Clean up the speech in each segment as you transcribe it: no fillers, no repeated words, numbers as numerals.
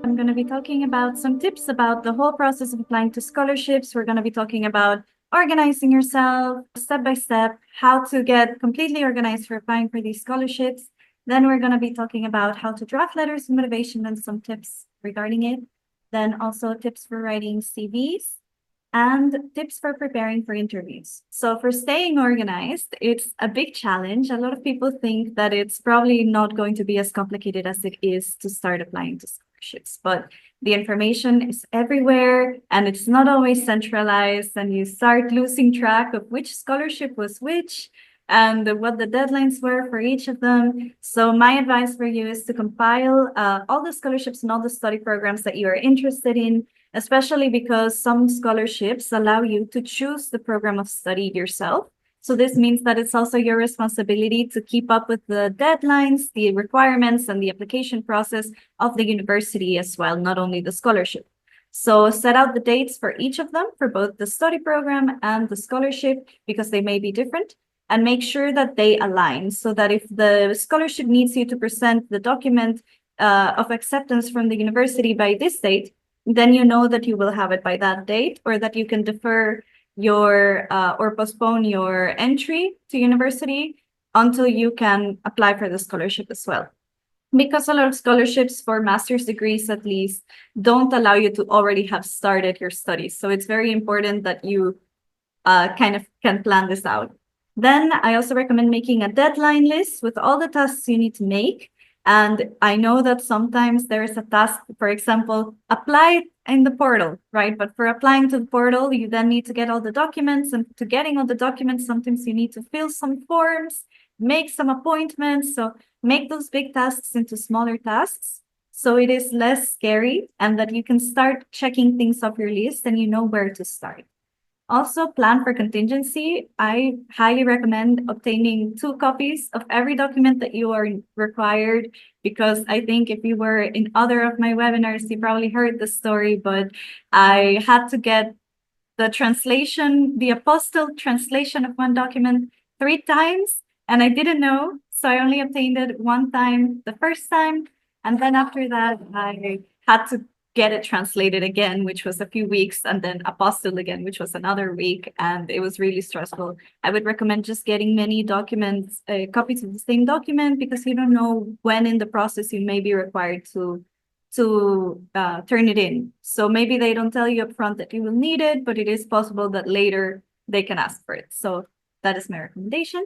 I'm going to be talking about some tips about the whole process of applying to scholarships. We're going to be talking about organizing yourself step by step, how to get completely organized for applying for these scholarships. Then we're going to be talking about how to draft letters of motivation and some tips regarding it. Then also tips for writing CVs and tips for preparing for interviews. So for staying organized, it's a big challenge. A lot of people think that it's probably not going to be as complicated as it is to start applying to scholarships, but the information is everywhere and it's not always centralized, and you start losing track of which scholarship was which and what the deadlines were for each of them. So my advice for you is to compile all the scholarships and all the study programs that you are interested in, especially because some scholarships allow you to choose the program of study yourself. So this means that it's also your responsibility to keep up with the deadlines, the requirements, and the application process of the university as well, not only the scholarship. So set out the dates for each of them, for both the study program and the scholarship, because they may be different, and make sure that they align so that if the scholarship needs you to present the document of acceptance from the university by this date, then you know that you will have it by that date, or that you can defer your or postpone your entry to university until you can apply for the scholarship as well. Because a lot of scholarships for master's degrees, at least, don't allow you to already have started your studies. So it's very important that you kind of can plan this out. Then I also recommend making a deadline list with all the tasks you need to make. And I know that sometimes there is a task, for example, apply in the portal, right? But for applying to the portal, you then need to get all the documents. And to getting all the documents, sometimes you need to fill some forms, make some appointments. So make those big tasks into smaller tasks, so it is less scary, and that you can start checking things off your list and you know where to start. Also, plan for contingency. I highly recommend obtaining 2 copies of every document that you are required, because I think if you were in other of my webinars, you probably heard the story, but I had to get the translation, the apostille translation of one document 3 times, and I didn't know. So I only obtained it 1 time, the first time. And then after that, I had to get it translated again, which was a few weeks, and then apostille again, which was another week. And it was really stressful. I would recommend just getting many documents, copies of the same document, because you don't know when in the process you may be required to turn it in. So maybe they don't tell you upfront that you will need it, but it is possible that later they can ask for it. So that is my recommendation.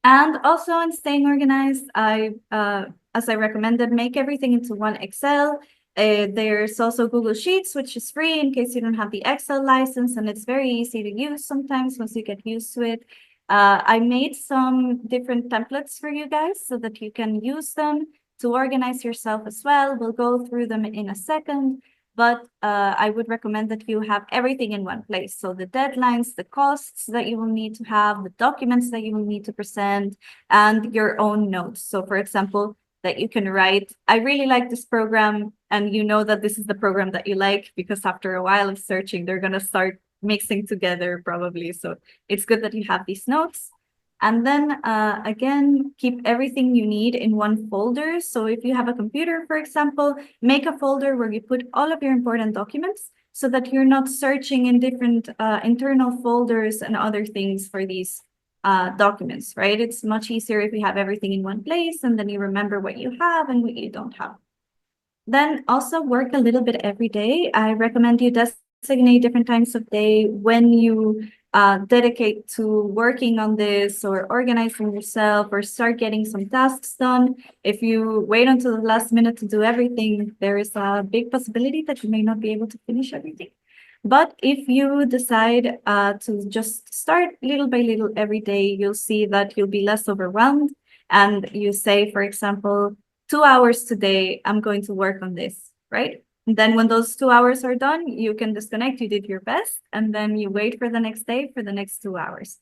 And also in staying organized, as I recommended, make everything into one Excel. There's also Google Sheets, which is free in case you don't have the Excel license, and it's very easy to use sometimes once you get used to it. I made some different templates for you guys so that you can use them to organize yourself as well. We'll go through them in a second, but I would recommend that you have everything in one place. So the deadlines, the costs that you will need to have, the documents that you will need to present, and your own notes. So for example, that you can write, I really like this program, and you know that this is the program that you like, because after a while of searching, they're going to start mixing together probably. So it's good that you have these notes. And then again, keep everything you need in one folder. So if you have a computer, for example, make a folder where you put all of your important documents, so that you're not searching in different internal folders and other things for these documents, right? It's much easier if you have everything in one place, and then you remember what you have and what you don't have. Then also work a little bit every day. I recommend you designate different times of day when you dedicate to working on this, or organizing yourself, or start getting some tasks done. If you wait until the last minute to do everything, there is a big possibility that you may not be able to finish everything. But if you decide to just start little by little every day, you'll see that you'll be less overwhelmed. And you say, for example, 2 hours today, I'm going to work on this, right? And then when those 2 hours are done, you can disconnect, you did your best, and then you wait for the next day for the next 2 hours.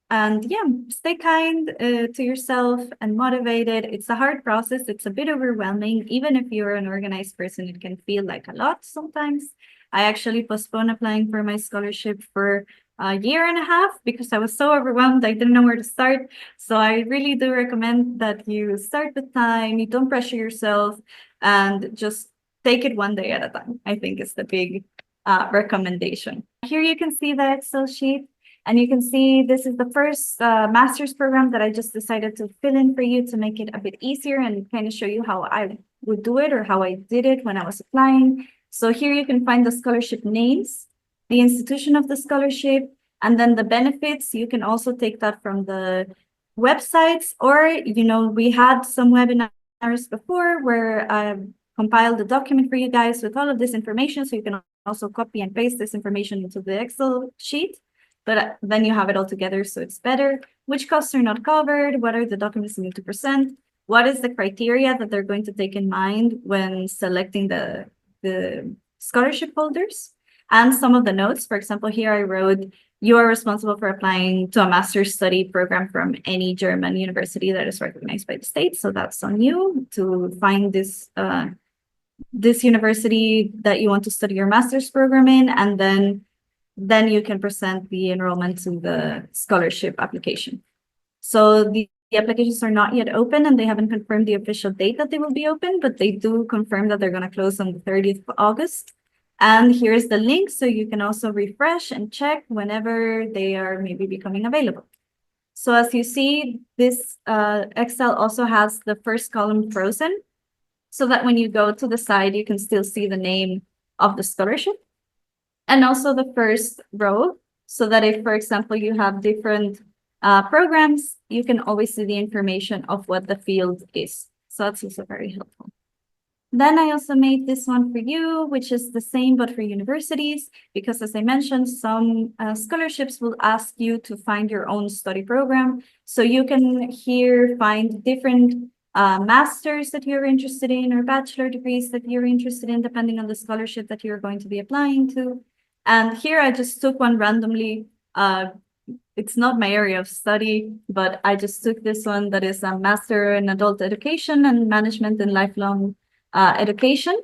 And yeah, stay kind to yourself and motivated. It's a hard process. It's a bit overwhelming. Even if you're an organized person, it can feel like a lot sometimes. I actually postponed applying for my scholarship for a year and a half because I was so overwhelmed. I didn't know where to start. So I really do recommend that you start with time, you don't pressure yourself, and just take it one day at a time, I think is the big recommendation. Here you can see the Excel sheet. And you can see this is the first master's program that I just decided to fill in for you to make it a bit easier and kind of show you how I would do it or how I did it when I was applying. So here you can find the scholarship names, the institution of the scholarship, and then the benefits. You can also take that from the websites, or, we had some webinars before where I compiled a document for you guys with all of this information. So you can also copy and paste this information into the Excel sheet. But then you have it all together, so it's better. Which costs are not covered? What are the documents you need to present? What is the criteria that they're going to take in mind when selecting the scholarship holders? And some of the notes. For example, here I wrote, you are responsible for applying to a master's study program from any German university that is recognized by the state. So that's on you to find this university that you want to study your master's program in, and then you can present the enrollment to the scholarship application. So the applications are not yet open and they haven't confirmed the official date that they will be open, but they do confirm that they're going to close on the 30th of August. And here's the link, so you can also refresh and check whenever they are maybe becoming available. So as you see, this Excel also has the first column frozen, so that when you go to the side, you can still see the name of the scholarship. And also the first row, so that if, for example, you have different programs, you can always see the information of what the field is. So that's also very helpful. Then I also made this one for you, which is the same, but for universities, because as I mentioned, some scholarships will ask you to find your own study program. So you can here find different masters that you're interested in or bachelor degrees that you're interested in, depending on the scholarship that you're going to be applying to. And here I just took one randomly. It's not my area of study, but I just took this one that is a Master in Adult Education and Management in Lifelong Education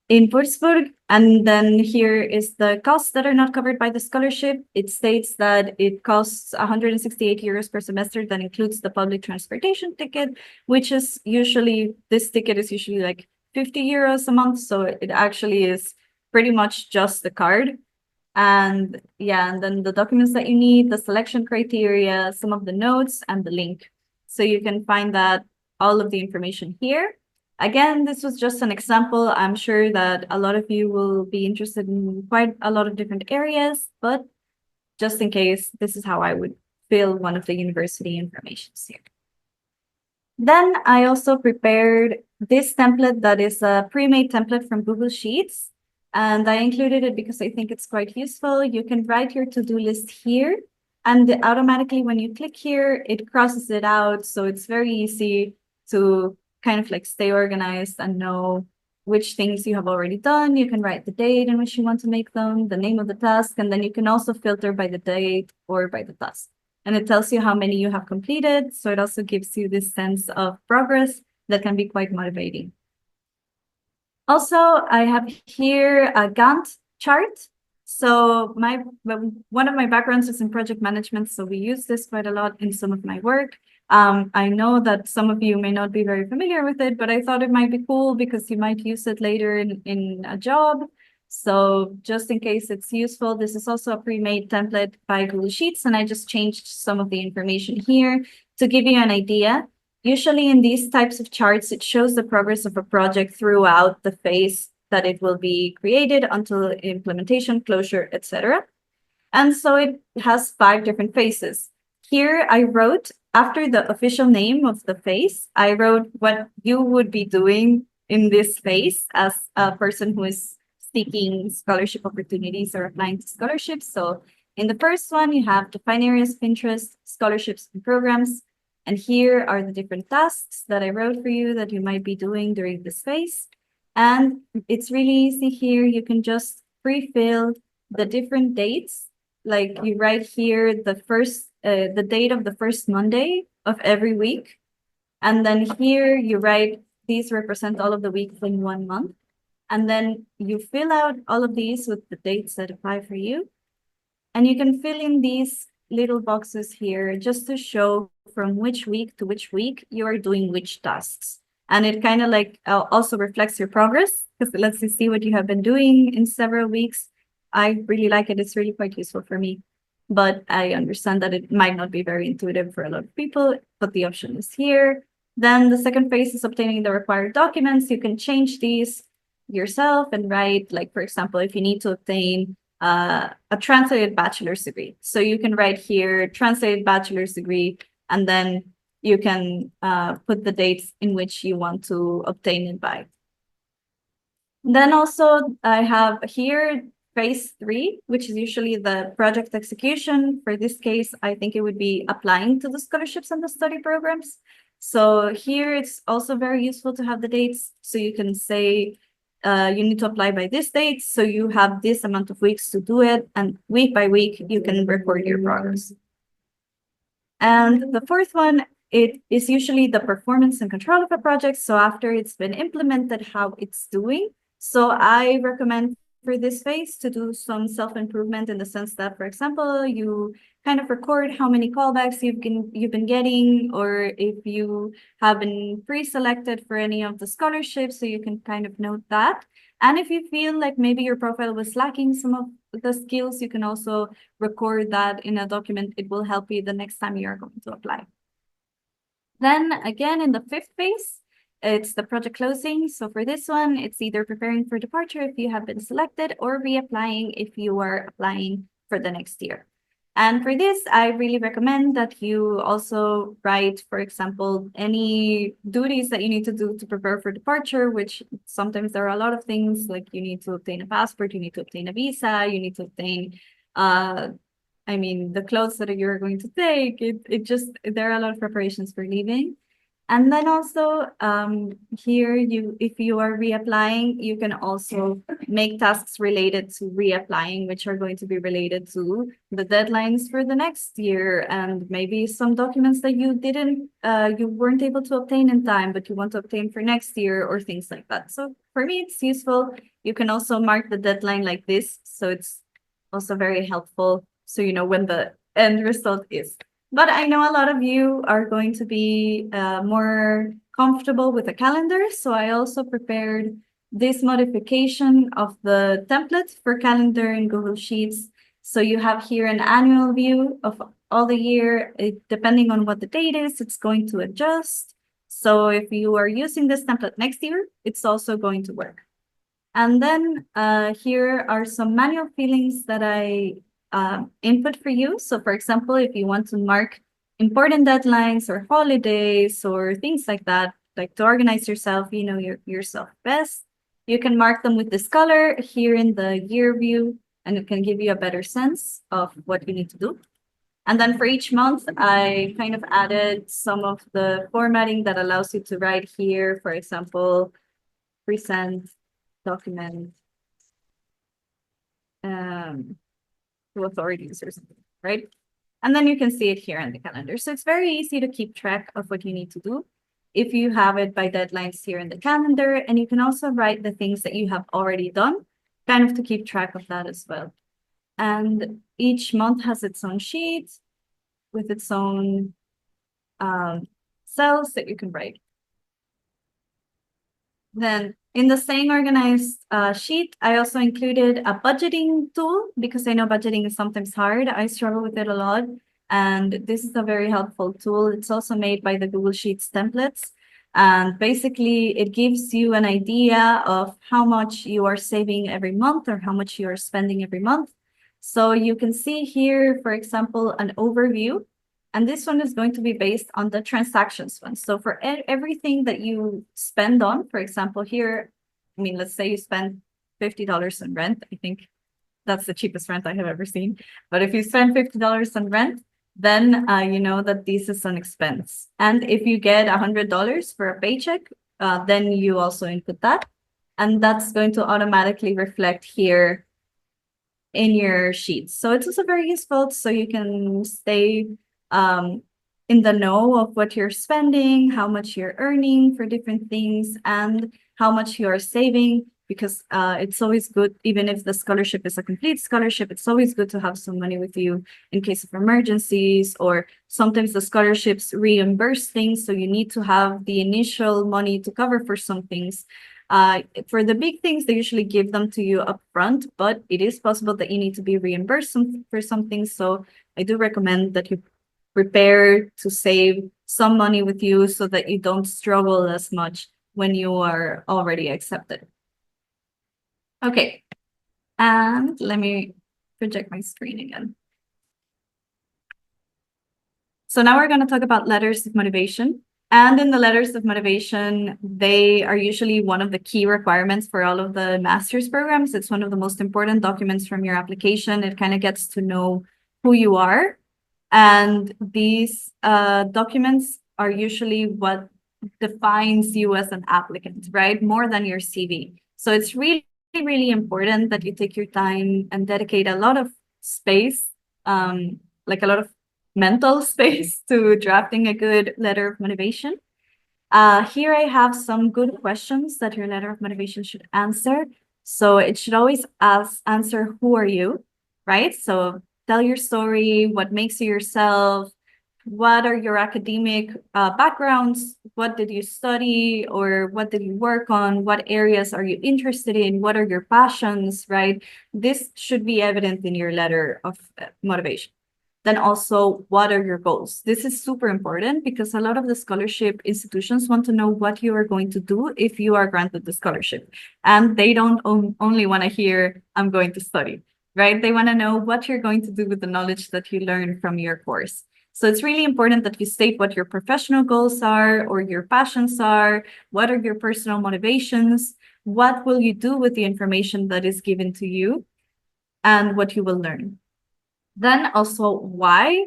in Würzburg. And then here is the costs that are not covered by the scholarship. It states that it costs 168 euros per semester. That includes the public transportation ticket, which is usually, this ticket is usually like 50 euros a month. So it actually is pretty much just the card. And yeah, and then the documents that you need, the selection criteria, some of the notes, and the link. So you can find that all of the information here. Again, this was just an example. I'm sure that a lot of you will be interested in quite a lot of different areas, but just in case, this is how I would fill one of the university informations here. Then I also prepared this template that is a pre-made template from Google Sheets. And I included it because I think it's quite useful. You can write your to-do list here, and automatically when you click here, it crosses it out. So it's very easy to kind of like stay organized and know which things you have already done. You can write the date in which you want to make them, the name of the task, and then you can also filter by the date or by the task. And it tells you how many you have completed. So it also gives you this sense of progress that can be quite motivating. Also, I have here a Gantt chart. So one of my backgrounds is in project management, so we use this quite a lot in some of my work. I know that some of you may not be very familiar with it, but I thought it might be cool because you might use it later in a job. So just in case it's useful, this is also a pre-made template by Google Sheets, and I just changed some of the information here to give you an idea. Usually in these types of charts, it shows the progress of a project throughout the phase that it will be created until implementation, closure, etc. And so it has 5 different phases. Here I wrote, after the official name of the phase, I wrote what you would be doing in this phase as a person who is seeking scholarship opportunities or applying to scholarships. So in the first one, you have define areas of interest, scholarships and programs. And here are the different tasks that I wrote for you that you might be doing during this phase. And it's really easy here. You can just pre-fill the different dates. Like you write here the date of the first Monday of every week. And then here you write, these represent all of the weeks in 1 month. And then you fill out all of these with the dates that apply for you. And you can fill in these little boxes here just to show from which week to which week you are doing which tasks. And it kind of like also reflects your progress, because it lets you see what you have been doing in several weeks. I really like it. It's really quite useful for me. But I understand that it might not be very intuitive for a lot of people, but the option is here. Then the second phase is obtaining the required documents. You can change these yourself and write, like, for example, if you need to obtain a translated bachelor's degree. So you can write here, translated bachelor's degree, and then you can put the dates in which you want to obtain it by. Then also I have here phase 3, which is usually the project execution. For this case, I think it would be applying to the scholarships and the study programs. So here it's also very useful to have the dates. So you can say you need to apply by this date. So you have this amount of weeks to do it. And week by week, you can record your progress. And the fourth one, it is usually the performance and control of a project. So after it's been implemented, how it's doing. So I recommend for this phase to do some self-improvement in the sense that, for example, you kind of record how many callbacks you've been getting, or if you have been pre-selected for any of the scholarships, so you can kind of note that. And if you feel like maybe your profile was lacking some of the skills, you can also record that in a document. It will help you the next time you are going to apply. Then again, in the fifth phase, it's the project closing. So for this one, it's either preparing for departure if you have been selected, or reapplying if you are applying for the next year. And for this, I really recommend that you also write, for example, any duties that you need to do to prepare for departure, which sometimes there are a lot of things, like you need to obtain a passport, you need to obtain a visa, you need to obtain the clothes that you're going to take. There are a lot of preparations for leaving. And then also here, if you are reapplying, you can also make tasks related to reapplying, which are going to be related to the deadlines for the next year, and maybe some documents that you weren't able to obtain in time, but you want to obtain for next year, or things like that. So for me, it's useful. You can also mark the deadline like this, so it's also very helpful, so you know when the end result is. But I know a lot of you are going to be more comfortable with a calendar. So I also prepared this modification of the template for calendar in Google Sheets. So you have here an annual view of all the year. Depending on what the date is, it's going to adjust. So if you are using this template next year, it's also going to work. And then here are some manual fillings that I input for you. So for example, if you want to mark important deadlines or holidays or things like that, like to organize yourself, you know yourself best, you can mark them with this color here in the year view, and it can give you a better sense of what you need to do. And then for each month, I kind of added some of the formatting that allows you to write here, for example, present document to authorities or something, right? And then you can see it here in the calendar. So it's very easy to keep track of what you need to do if you have it by deadlines here in the calendar. And you can also write the things that you have already done, kind of to keep track of that as well. And each month has its own sheet with its own cells that you can write. Then in the Staying Organized sheet, I also included a budgeting tool, because I know budgeting is sometimes hard. I struggle with it a lot. And this is a very helpful tool. It's also made by the Google Sheets templates. And basically, it gives you an idea of how much you are saving every month, or how much you are spending every month. So you can see here, for example, an overview. And this one is going to be based on the transactions one. So for everything that you spend on, for example, here, let's say you spend $50 on rent. I think that's the cheapest rent I have ever seen. But if you spend $50 on rent, then you know that this is an expense. And if you get $100 for a paycheck, then you also input that. And that's going to automatically reflect here in your sheets. So it's also very useful, so you can stay in the know of what you're spending, how much you're earning for different things, and how much you are saving because it's always good, even if the scholarship is a complete scholarship, it's always good to have some money with you in case of emergencies, or sometimes the scholarships reimburse things, so you need to have the initial money to cover for some things. For the big things, they usually give them to you up front, but it is possible that you need to be reimbursed for some things. So I do recommend that you prepare to save some money with you so that you don't struggle as much when you are already accepted. Okay, and let me project my screen again. So now we're going to talk about letters of motivation. And in the letters of motivation, they are usually one of the key requirements for all of the master's programs. It's one of the most important documents from your application. It kind of gets to know who you are. And these documents are usually what defines you as an applicant, right? More than your CV. So it's really, really important that you take your time and dedicate a lot of space, like a lot of mental space, to drafting a good letter of motivation. Here I have some good questions that your letter of motivation should answer. So it should always answer, who are you, right? So tell your story, what makes you yourself, what are your academic backgrounds, what did you study, or what did you work on, what areas are you interested in, what are your passions, right? This should be evident in your letter of motivation. Then also, what are your goals? This is super important because a lot of the scholarship institutions want to know what you are going to do if you are granted the scholarship. And they don't only want to hear, I'm going to study, right? They want to know what you're going to do with the knowledge that you learn from your course. So it's really important that you state what your professional goals are or your passions are, what are your personal motivations, what will you do with the information that is given to you, and what you will learn. Then also why.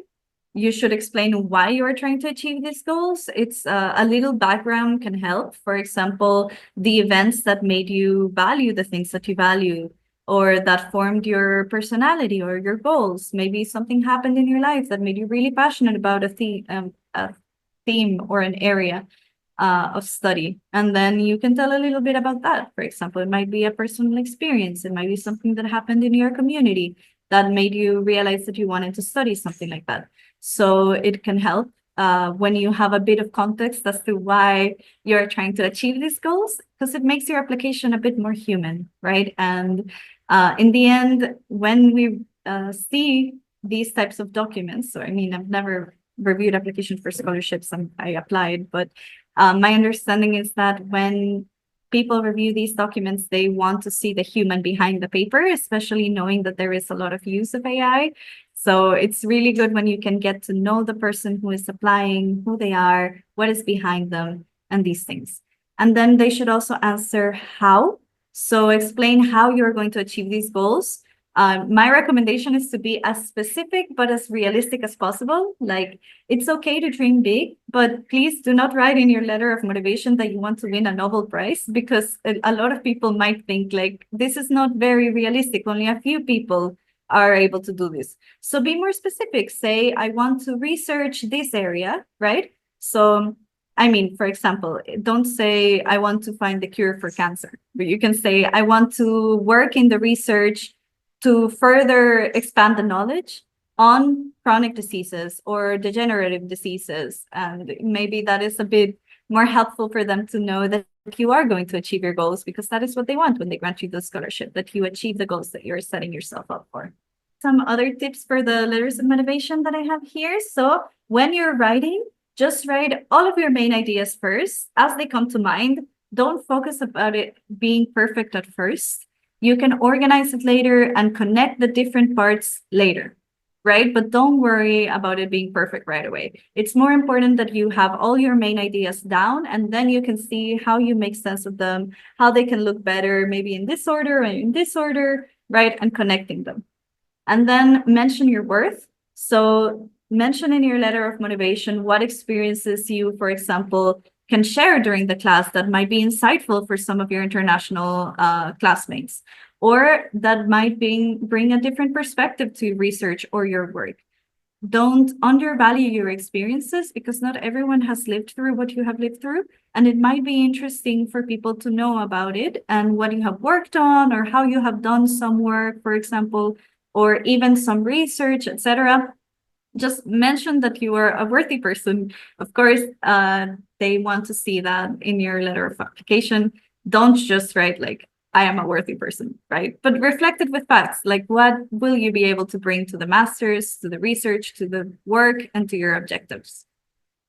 You should explain why you are trying to achieve these goals. It's a little background can help. For example, the events that made you value the things that you value, or that formed your personality or your goals. Maybe something happened in your life that made you really passionate about a theme or an area of study. And then you can tell a little bit about that. For example, it might be a personal experience. It might be something that happened in your community that made you realize that you wanted to study something like that. So it can help when you have a bit of context as to why you're trying to achieve these goals, because it makes your application a bit more human, right? And in the end, when we see these types of documents, so I mean, I've never reviewed application for scholarships, and I applied, but my understanding is that when people review these documents, they want to see the human behind the paper, especially knowing that there is a lot of use of AI. So it's really good when you can get to know the person who is applying, who they are, what is behind them, and these things. And then they should also answer how. So explain how you're going to achieve these goals. My recommendation is to be as specific but as realistic as possible. Like, it's okay to dream big, but please do not write in your letter of motivation that you want to win a Nobel Prize, because a lot of people might think like, this is not very realistic. Only a few people are able to do this. So be more specific. Say, I want to research this area, right? So, I mean, for example, don't say, I want to find the cure for cancer, but you can say, I want to work in the research to further expand the knowledge on chronic diseases or degenerative diseases. And maybe that is a bit more helpful for them to know that you are going to achieve your goals, because that is what they want when they grant you the scholarship, that you achieve the goals that you're setting yourself up for. Some other tips for the letters of motivation that I have here. So when you're writing, just write all of your main ideas first as they come to mind. Don't focus about it being perfect at first. You can organize it later and connect the different parts later, right? But don't worry about it being perfect right away. It's more important that you have all your main ideas down, and then you can see how you make sense of them, how they can look better, maybe in this order or in this order, right? And connecting them. And then mention your worth. So mention in your letter of motivation what experiences you, for example, can share during the class that might be insightful for some of your international classmates, or that might bring a different perspective to research or your work. Don't undervalue your experiences, because not everyone has lived through what you have lived through. And it might be interesting for people to know about it and what you have worked on, or how you have done some work, for example, or even some research, etc. Just mention that you are a worthy person. Of course, they want to see that in your letter of application. Don't just write like, I am a worthy person, right? But reflect it with facts. Like, what will you be able to bring to the masters, to the research, to the work, and to your objectives?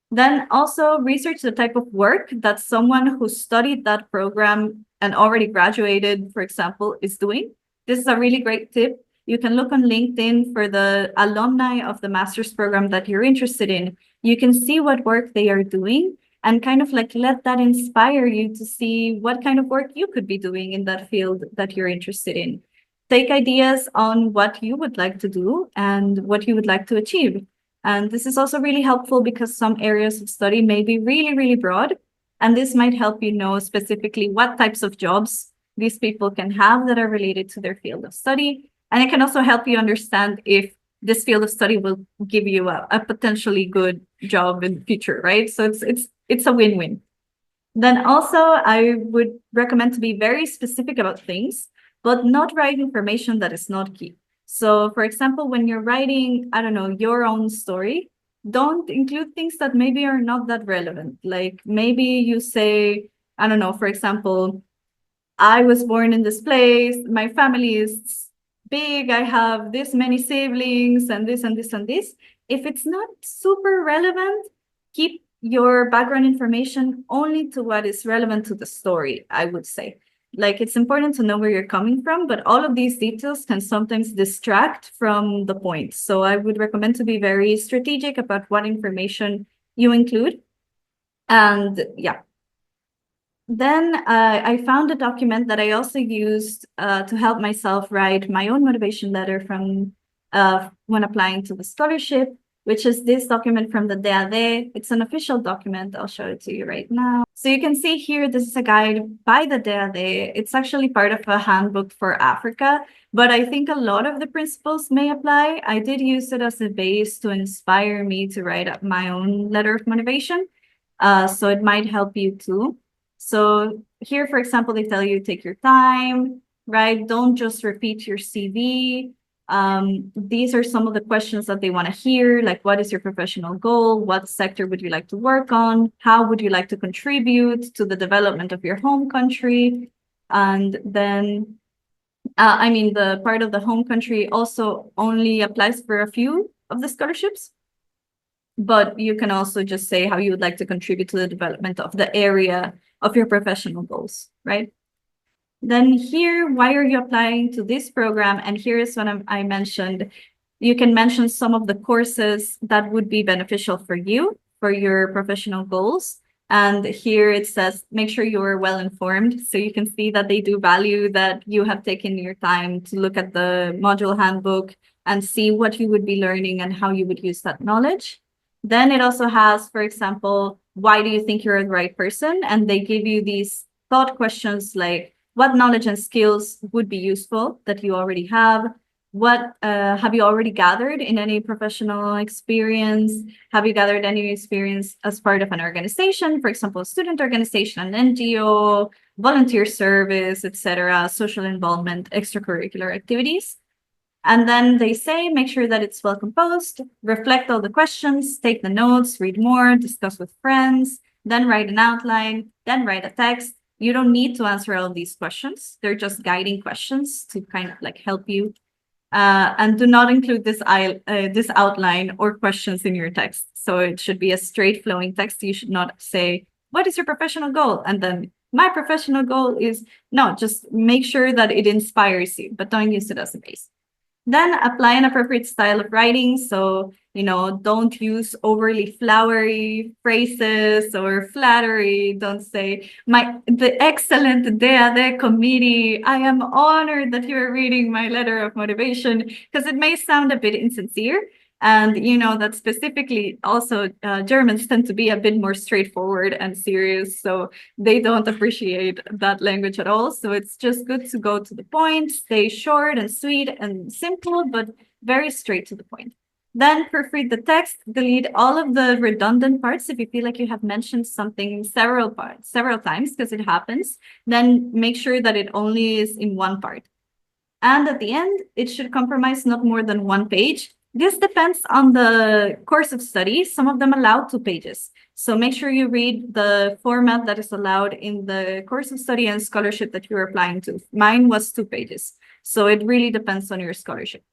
Then also research the type of work that someone who studied that program and already graduated, for example, is doing. This is a really great tip. You can look on LinkedIn for the alumni of the master's program that you're interested in. You can see what work they are doing and kind of like let that inspire you to see what kind of work you could be doing in that field that you're interested in. Take ideas on what you would like to do and what you would like to achieve. And this is also really helpful because some areas of study may be really, really broad. And this might help you know specifically what types of jobs these people can have that are related to their field of study. And it can also help you understand if this field of study will give you a potentially good job in the future, right? So it's a win-win. Then also, I would recommend to be very specific about things, but not write information that is not key. So for example, when you're writing, I don't know, your own story, don't include things that maybe are not that relevant. Like maybe you say, I don't know, for example, I was born in this place, my family is big, I have this many siblings and this and this and this. If it's not super relevant, keep your background information only to what is relevant to the story, I would say. Like, it's important to know where you're coming from, but all of these details can sometimes distract from the point. So I would recommend to be very strategic about what information you include. And yeah. Then I found a document that I also used to help myself write my own motivation letter from when applying to the scholarship, which is this document from the DAAD. It's an official document. I'll show it to you right now. So you can see here, this is a guide by the DAAD. It's actually part of a handbook for Africa, but I think a lot of the principles may apply. I did use it as a base to inspire me to write up my own letter of motivation. So it might help you too. So here, for example, they tell you take your time, right? Don't just repeat your CV. These are some of the questions that they want to hear, like what is your professional goal? What sector would you like to work on? How would you like to contribute to the development of your home country? And then, I mean, the part of the home country also only applies for a few of the scholarships, but you can also just say how you would like to contribute to the development of the area of your professional goals, right? Then here, why are you applying to this program? And here is what I mentioned. You can mention some of the courses that would be beneficial for you, for your professional goals. And here it says, make sure you are well informed. So you can see that they do value that you have taken your time to look at the module handbook and see what you would be learning and how you would use that knowledge. Then it also has, for example, why do you think you're the right person? And they give you these thought questions like, what knowledge and skills would be useful that you already have? What have you already gathered in any professional experience? Have you gathered any experience as part of an organization, for example, a student organization, an NGO, volunteer service, etc., social involvement, extracurricular activities? And then they say, make sure that it's well composed, reflect all the questions, take the notes, read more, discuss with friends, then write an outline, then write a text. You don't need to answer all these questions. They're just guiding questions to kind of like help you. And do not include this outline or questions in your text. So it should be a straight flowing text. You should not say, what is your professional goal? And then my professional goal is, no, just make sure that it inspires you, but don't use it as a base. Then apply an appropriate style of writing. So, don't use overly flowery phrases or flattery. Don't say, the excellent DAAD committee, I am honored that you are reading my letter of motivation, because it may sound a bit insincere. And that specifically also Germans tend to be a bit more straightforward and serious. So they don't appreciate that language at all. So it's just good to go to the point, stay short and sweet and simple, but very straight to the point. Then proofread the text, delete all of the redundant parts if you feel like you have mentioned something several times, because it happens. Then make sure that it only is in one part. And at the end, it should compromise not more than one page. This depends on the course of study. Some of them allow 2 pages. So make sure you read the format that is allowed in the course of study and scholarship that you're applying to. Mine was 2 pages. So it really depends on your scholarship.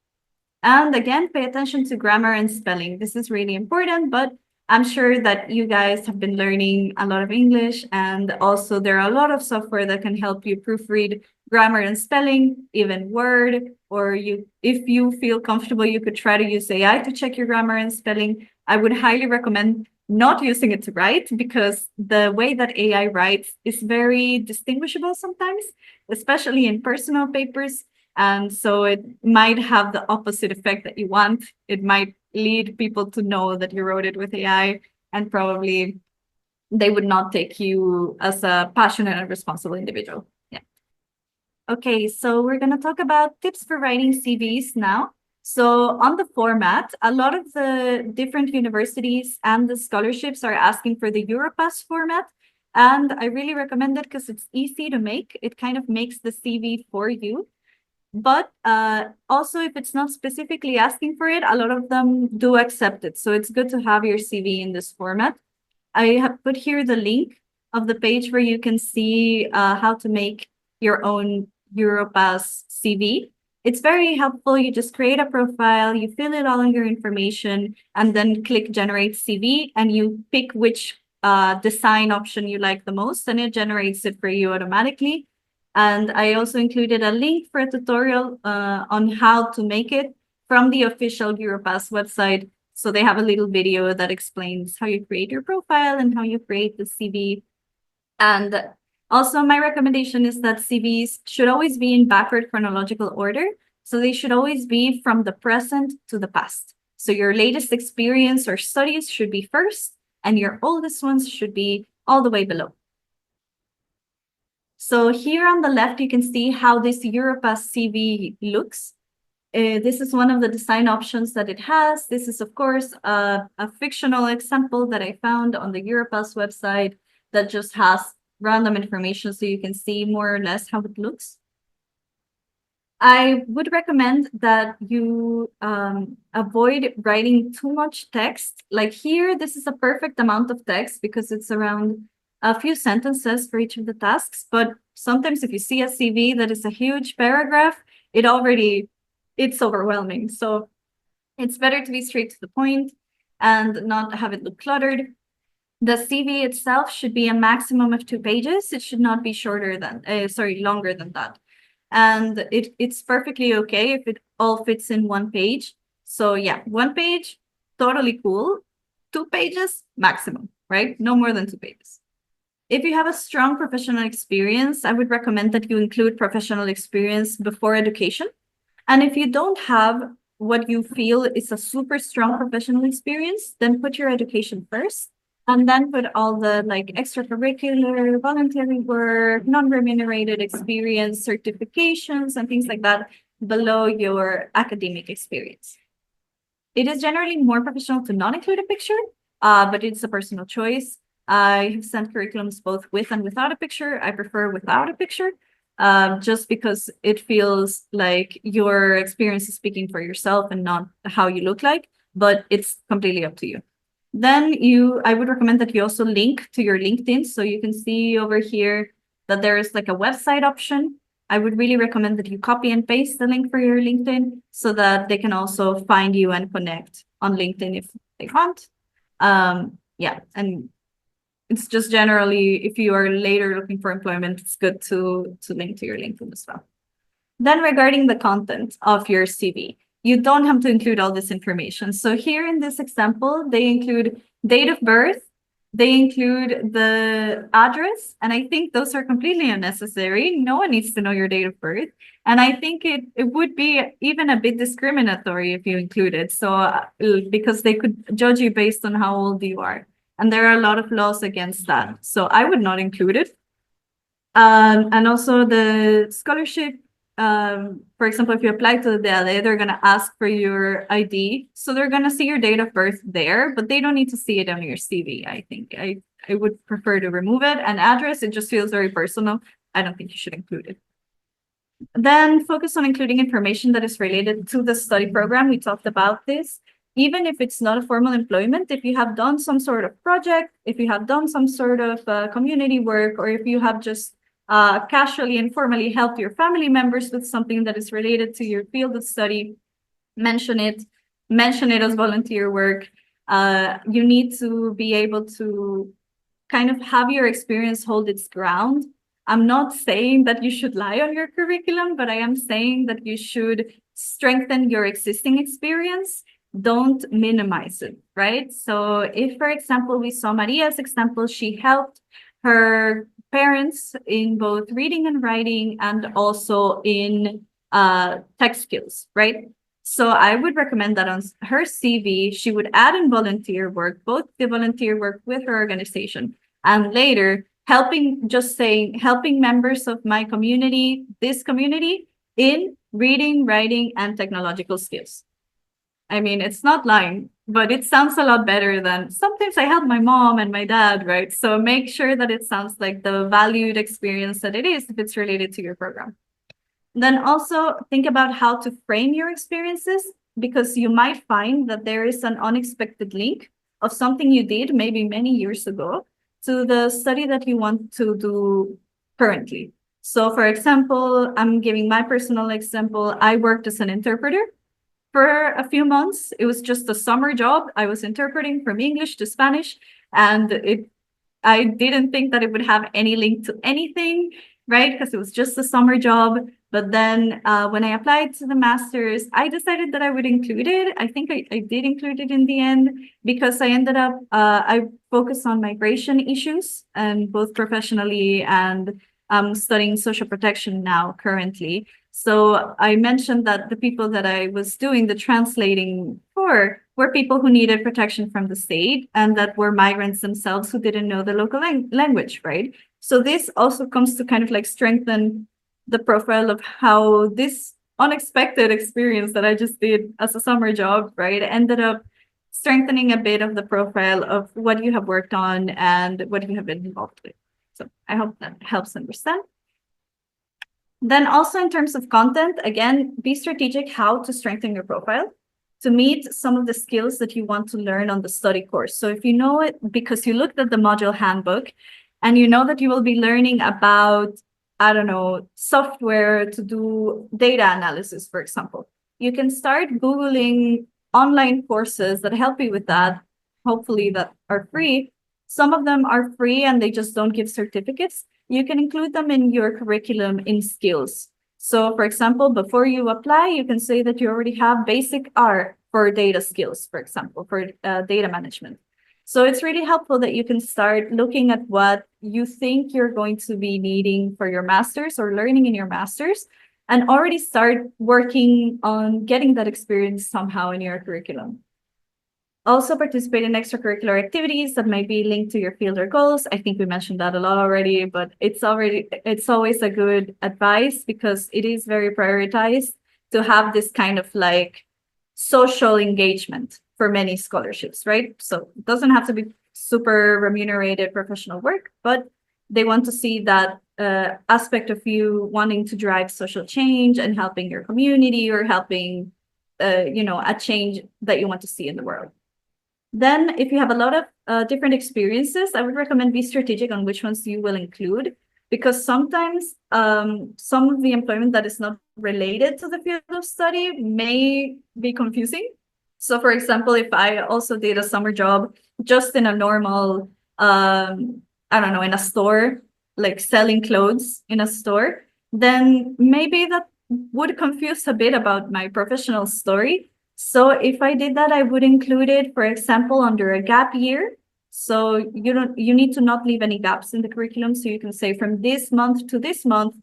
And again, pay attention to grammar and spelling. This is really important, but I'm sure that you guys have been learning a lot of English, and also there are a lot of software that can help you proofread grammar and spelling, even Word, or if you feel comfortable, you could try to use AI to check your grammar and spelling. I would highly recommend not using it to write, because the way that AI writes is very distinguishable sometimes, especially in personal papers. And so it might have the opposite effect that you want. It might lead people to know that you wrote it with AI, and probably they would not take you as a passionate and responsible individual. Yeah. Okay, so we're going to talk about tips for writing CVs now. So on the format, a lot of the different universities and the scholarships are asking for the Europass format. And I really recommend it because it's easy to make. It kind of makes the CV for you. But also, if it's not specifically asking for it, a lot of them do accept it. So it's good to have your CV in this format. I have put here the link of the page where you can see how to make your own Europass CV. It's very helpful. You just create a profile, you fill in all of your information, and then click Generate CV, and you pick which design option you like the most, and it generates it for you automatically. And I also included a link for a tutorial on how to make it from the official Europass website. So they have a little video that explains how you create your profile and how you create the CV. And also my recommendation is that CVs should always be in backward chronological order. So they should always be from the present to the past. So your latest experience or studies should be first, and your oldest ones should be all the way below. So here on the left, you can see how this Europass CV looks. This is one of the design options that it has. This is, of course, a fictional example that I found on the Europass website that just has random information, so you can see more or less how it looks. I would recommend that you avoid writing too much text. Like here, this is a perfect amount of text because it's around a few sentences for each of the tasks. But sometimes if you see a CV that is a huge paragraph, it's overwhelming. So it's better to be straight to the point and not have it look cluttered. The CV itself should be a maximum of 2 pages. It should not be longer than that. And it's perfectly okay if it all fits in one page. So yeah, 1 page, totally cool. 2 pages, maximum, right? No more than 2 pages. If you have a strong professional experience, I would recommend that you include professional experience before education. And if you don't have what you feel is a super strong professional experience, then put your education first, and then put all the extracurricular, voluntary work, non-remunerated experience, certifications, and things like that below your academic experience. It is generally more professional to not include a picture, but it's a personal choice. I have sent curriculums both with and without a picture. I prefer without a picture, just because it feels like your experience is speaking for yourself and not how you look like, but it's completely up to you. Then I would recommend that you also link to your LinkedIn. So you can see over here that there is like a website option. I would really recommend that you copy and paste the link for your LinkedIn so that they can also find you and connect on LinkedIn if they want. Yeah, and it's just generally, if you are later looking for employment, it's good to link to your LinkedIn as well. Then regarding the content of your CV, you don't have to include all this information. So here in this example, they include date of birth, they include the address, and I think those are completely unnecessary. No one needs to know your date of birth. And I think it would be even a bit discriminatory if you include it. So because they could judge you based on how old you are. And there are a lot of laws against that. So I would not include it. And also the scholarship for example, if you apply to the DLA, they're going to ask for your ID. So they're going to see your date of birth there, but they don't need to see it on your CV, I think. I would prefer to remove it. And address, it just feels very personal. I don't think you should include it. Then focus on including information that is related to the study program. We talked about this. Even if it's not a formal employment, if you have done some sort of project, if you have done some sort of community work, or if you have just casually, informally helped your family members with something that is related to your field of study, mention it as volunteer work. You need to be able to kind of have your experience hold its ground. I'm not saying that you should lie on your curriculum, but I am saying that you should strengthen your existing experience. Don't minimize it, right? So if, for example, we saw Maria's example, she helped her parents in both reading and writing and also in tech skills, right? So I would recommend that on her CV, she would add in volunteer work, both the volunteer work with her organization and later helping members of my community, this community, in reading, writing, and technological skills. I mean, it's not lying, but it sounds a lot better than sometimes I help my mom and my dad, right? So make sure that it sounds like the valued experience that it is if it's related to your program. Then also think about how to frame your experiences, because you might find that there is an unexpected link of something you did maybe many years ago to the study that you want to do currently. So for example, I'm giving my personal example. I worked as an interpreter for a few months. It was just a summer job. I was interpreting from English to Spanish, and I didn't think that it would have any link to anything, right? Because it was just a summer job. But then when I applied to the master's, I decided that I would include it. I think I did include it in the end because I ended up, I focused on migration issues, and both professionally and studying social protection now currently. So I mentioned that the people that I was doing the translating for were people who needed protection from the state and that were migrants themselves who didn't know the local language, right? So this also comes to kind of like strengthen the profile of how this unexpected experience that I just did as a summer job, right, ended up strengthening a bit of the profile of what you have worked on and what you have been involved with. So I hope that helps understand. Then also in terms of content, again, be strategic how to strengthen your profile to meet some of the skills that you want to learn on the study course. So if you know it because you looked at the module handbook and you know that you will be learning about, I don't know, software to do data analysis, for example, you can start Googling online courses that help you with that, hopefully that are free. Some of them are free and they just don't give certificates. You can include them in your curriculum in skills. So for example, before you apply, you can say that you already have basic R for data skills, for example, for data management. So it's really helpful that you can start looking at what you think you're going to be needing for your master's or learning in your master's and already start working on getting that experience somehow in your curriculum. Also participate in extracurricular activities that might be linked to your field or goals. I think we mentioned that a lot already, but it's always a good advice because it is very prioritized to have this kind of like social engagement for many scholarships, right? So it doesn't have to be super remunerated professional work, but they want to see that aspect of you wanting to drive social change and helping your community or helping, a change that you want to see in the world. Then if you have a lot of different experiences, I would recommend be strategic on which ones you will include, because sometimes some of the employment that is not related to the field of study may be confusing. So for example, if I also did a summer job just in a normal, I don't know, in a store, like selling clothes in a store, then maybe that would confuse a bit about my professional story. So if I did that, I would include it, for example, under a gap year. So you need to not leave any gaps in the curriculum. So you can say from this month to this month,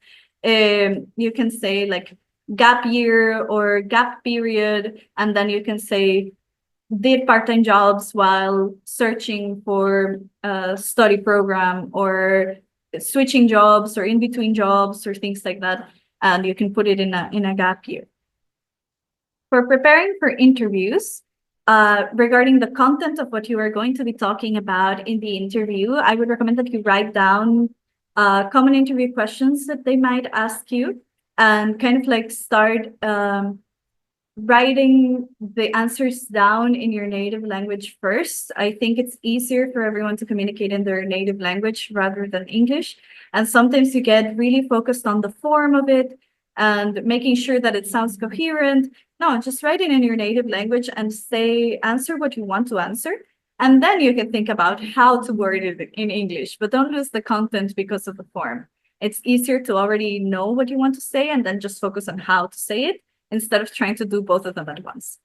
you can say like gap year or gap period, and then you can say did part-time jobs while searching for a study program or switching jobs or in between jobs or things like that. and you can put it in a gap year. For preparing for interviews, regarding the content of what you are going to be talking about in the interview, I would recommend that you write down common interview questions that they might ask you and kind of like start writing the answers down in your native language first. I think it's easier for everyone to communicate in their native language rather than English. And sometimes you get really focused on the form of it and making sure that it sounds coherent. No, just write it in your native language and answer what you want to answer. And then you can think about how to word it in English, but don't lose the content because of the form. It's easier to already know what you want to say and then just focus on how to say it instead of trying to do both of them at once.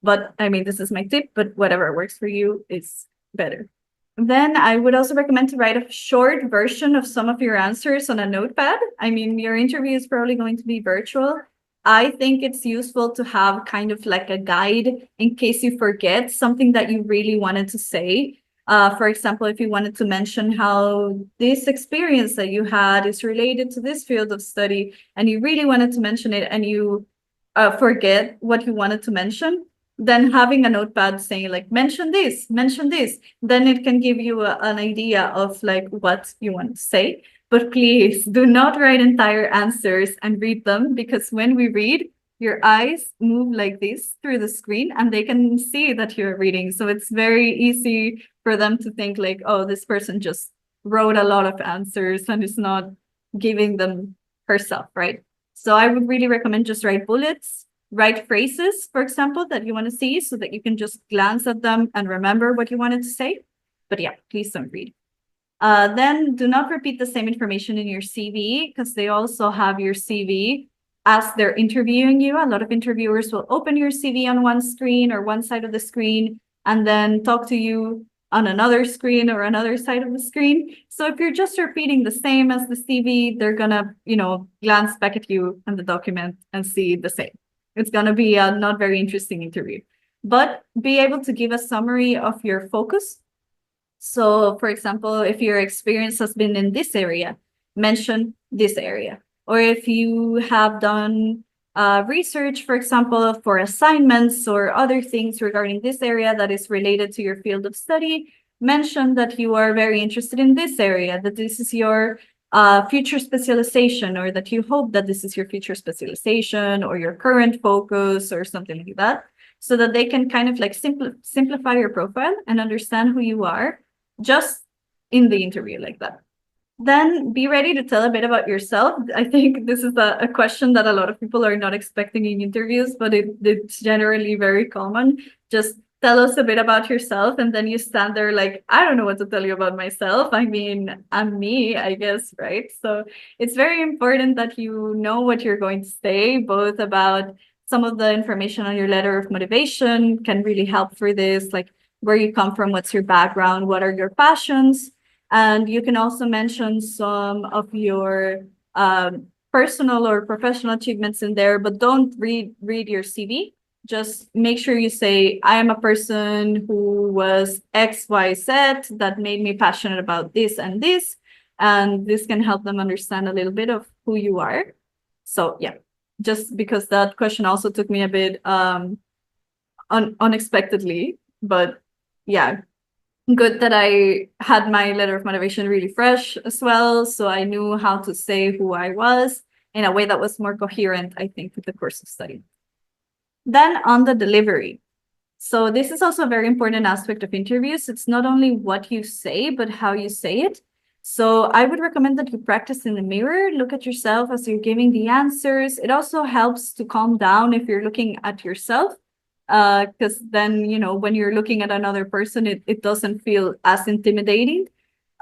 But I mean, this is my tip, but whatever works for you is better. Then I would also recommend to write a short version of some of your answers on a notepad. I mean, your interview is probably going to be virtual. I think it's useful to have kind of like a guide in case you forget something that you really wanted to say. For example, if you wanted to mention how this experience that you had is related to this field of study, and you really wanted to mention it and you forget what you wanted to mention, then having a notepad saying like, mention this, then it can give you an idea of like what you want to say. But please do not write entire answers and read them, because when we read, your eyes move like this through the screen and they can see that you're reading. So it's very easy for them to think like, oh, this person just wrote a lot of answers and is not giving them herself, right? So I would really recommend just write bullets, write phrases, for example, that you want to see so that you can just glance at them and remember what you wanted to say. But yeah, please don't read. Then do not repeat the same information in your CV, because they also have your CV as they're interviewing you. A lot of interviewers will open your CV on one screen or one side of the screen and then talk to you on another screen or another side of the screen. So if you're just repeating the same as the CV, they're gonna, glance back at you and the document and see the same. It's gonna be a not very interesting interview. But be able to give a summary of your focus. So for example, if your experience has been in this area, mention this area. Or if you have done research, for example, for assignments or other things regarding this area that is related to your field of study, mention that you are very interested in this area, that this is your future specialization, or that you hope that this is your future specialization or your current focus or something like that, so that they can kind of like simplify your profile and understand who you are just in the interview like that. Then be ready to tell a bit about yourself. I think this is a question that a lot of people are not expecting in interviews, but it's generally very common. Just tell us a bit about yourself, and then you stand there like, I don't know what to tell you about myself. I mean, I'm me, I guess, right? So it's very important that you know what you're going to say, both about some of the information on your letter of motivation can really help for this, like where you come from, what's your background, what are your passions. And you can also mention some of your personal or professional achievements in there, but don't read your CV. Just make sure you say, I am a person who was X, Y, Z that made me passionate about this and this. And this can help them understand a little bit of who you are. So yeah, just because that question also took me a bit unexpectedly, but yeah, good that I had my letter of motivation really fresh as well. So I knew how to say who I was in a way that was more coherent, I think, with the course of study. Then on the delivery. So this is also a very important aspect of interviews. It's not only what you say, but how you say it. So I would recommend that you practice in the mirror, look at yourself as you're giving the answers. It also helps to calm down if you're looking at yourself, because then, when you're looking at another person, it doesn't feel as intimidating.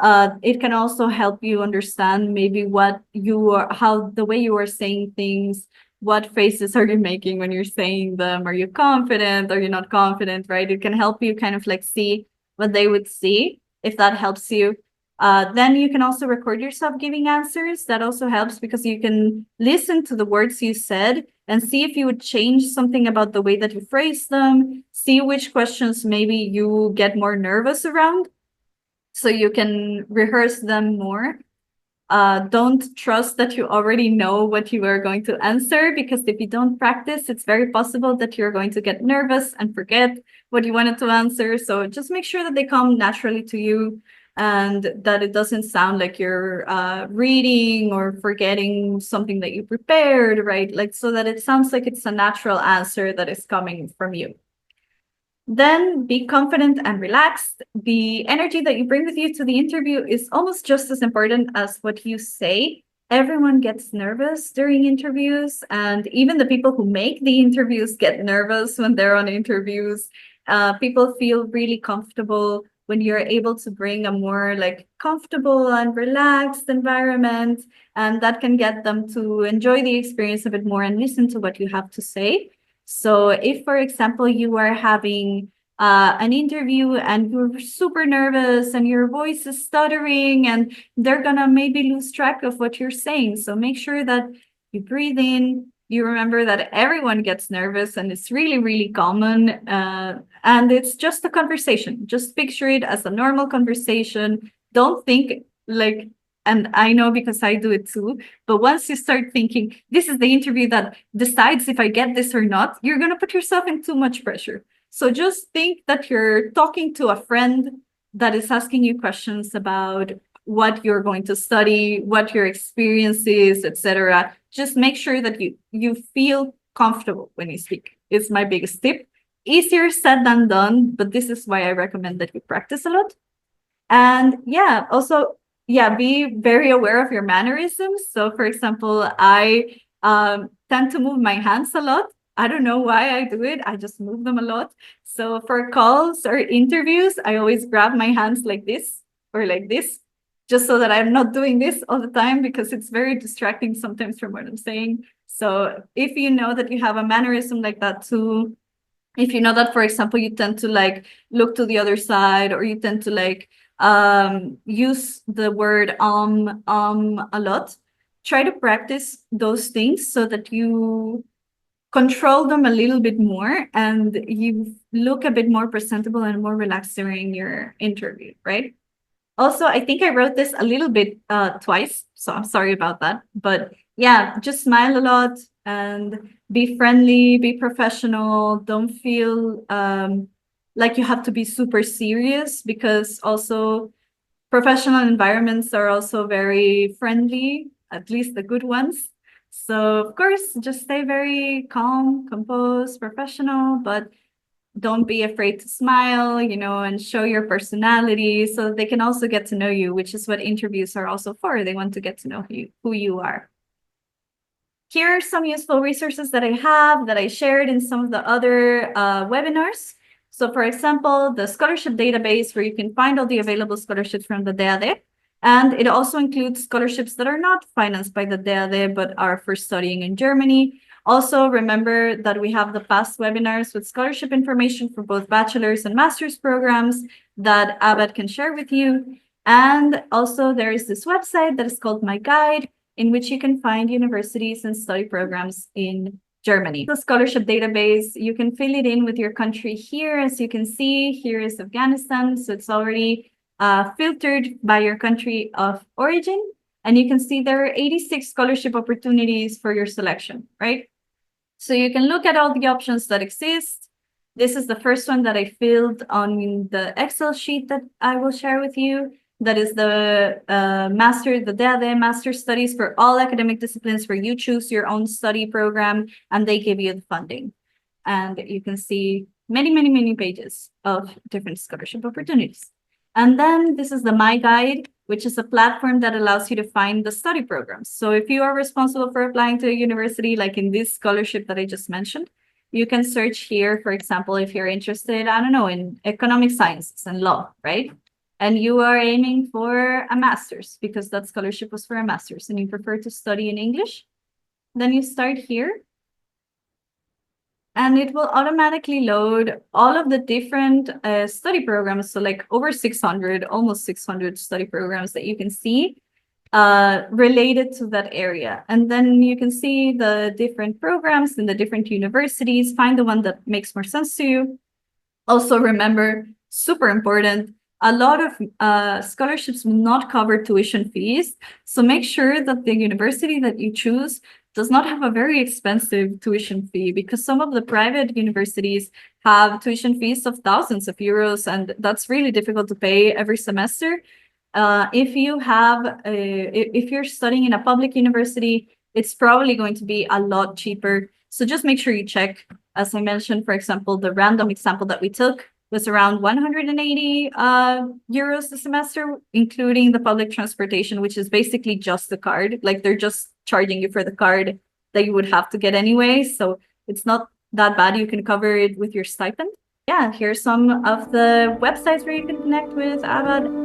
It can also help you understand maybe how the way you are saying things, what faces are you making when you're saying them? Are you confident? Are you not confident, right? It can help you kind of like see what they would see, if that helps you. Then you can also record yourself giving answers. That also helps because you can listen to the words you said and see if you would change something about the way that you phrase them, see which questions maybe you get more nervous around, so you can rehearse them more. Don't trust that you already know what you are going to answer, because if you don't practice, it's very possible that you're going to get nervous and forget what you wanted to answer. So just make sure that they come naturally to you and that it doesn't sound like you're reading or forgetting something that you prepared, right? Like, so that it sounds like it's a natural answer that is coming from you. Then be confident and relaxed. The energy that you bring with you to the interview is almost just as important as what you say. Everyone gets nervous during interviews, and even the people who make the interviews get nervous when they're on interviews. People feel really comfortable when you're able to bring a more like comfortable and relaxed environment, and that can get them to enjoy the experience a bit more and listen to what you have to say. So if, for example, you are having an interview and you're super nervous and your voice is stuttering, and they're gonna maybe lose track of what you're saying. So make sure that you breathe in, you remember that everyone gets nervous and it's really, really common. And it's just a conversation. Just picture it as a normal conversation. Don't think like, and I know because I do it too, but once you start thinking, this is the interview that decides if I get this or not, you're going to put yourself in too much pressure. So just think that you're talking to a friend that is asking you questions about what you're going to study, what your experience is, etc. Just make sure that you feel comfortable when you speak. It's my biggest tip. Easier said than done, but this is why I recommend that you practice a lot. And yeah, also, yeah, be very aware of your mannerisms. So for example, I tend to move my hands a lot. I don't know why I do it. I just move them a lot. So for calls or interviews, I always grab my hands like this or like this, just so that I'm not doing this all the time, because it's very distracting sometimes from what I'm saying. So if you know that you have a mannerism like that too, if you know that, for example, you tend to like look to the other side, or you tend to like use the word a lot, try to practice those things so that you control them a little bit more and you look a bit more presentable and more relaxed during your interview, right? Also, I think I wrote this a little bit twice, so I'm sorry about that. But yeah, just smile a lot and be friendly, be professional. Don't feel like you have to be super serious, because also professional environments are also very friendly, at least the good ones. So of course, just stay very calm, composed, professional, but don't be afraid to smile, and show your personality so they can also get to know you, which is what interviews are also for. They want to get to know who you are. Here are some useful resources that I have that I shared in some of the other webinars. So for example, the scholarship database, where you can find all the available scholarships from the DAAD. And it also includes scholarships that are not financed by the DAAD, but are for studying in Germany. Also, remember that we have the past webinars with scholarship information for both bachelor's and master's programs that Abed can share with you. And also there is this website that is called My Guide, in which you can find universities and study programs in Germany. The scholarship database, you can fill it in with your country here. As you can see, here is Afghanistan. So it's already filtered by your country of origin. And you can see there are 86 scholarship opportunities for your selection, right? So you can look at all the options that exist. This is the first one that I filled on the Excel sheet that I will share with you. That is the DAAD Master Studies for all academic disciplines, where you choose your own study program and they give you the funding. And you can see many, many, many pages of different scholarship opportunities. And then this is the My Guide, which is a platform that allows you to find the study programs. So if you are responsible for applying to a university, like in this scholarship that I just mentioned, you can search here, for example, if you're interested, I don't know, in economic sciences and law, right? And you are aiming for a master's, because that scholarship was for a master's, and you prefer to study in English, then you start here. And it will automatically load all of the different study programs. So like over 600, almost 600 study programs that you can see related to that area. And then you can see the different programs in the different universities, find the one that makes more sense to you. Also remember, super important, a lot of scholarships will not cover tuition fees. So make sure that the university that you choose does not have a very expensive tuition fee, because some of the private universities have tuition fees of thousands of euros, and that's really difficult to pay every semester. If you're studying in a public university, it's probably going to be a lot cheaper. So just make sure you check. As I mentioned, for example, the random example that we took was around 180 euros a semester, including the public transportation, which is basically just the card. Like, they're just charging you for the card that you would have to get anyway. So it's not that bad. You can cover it with your stipend. Yeah, here's some of the websites where you can connect with Abad.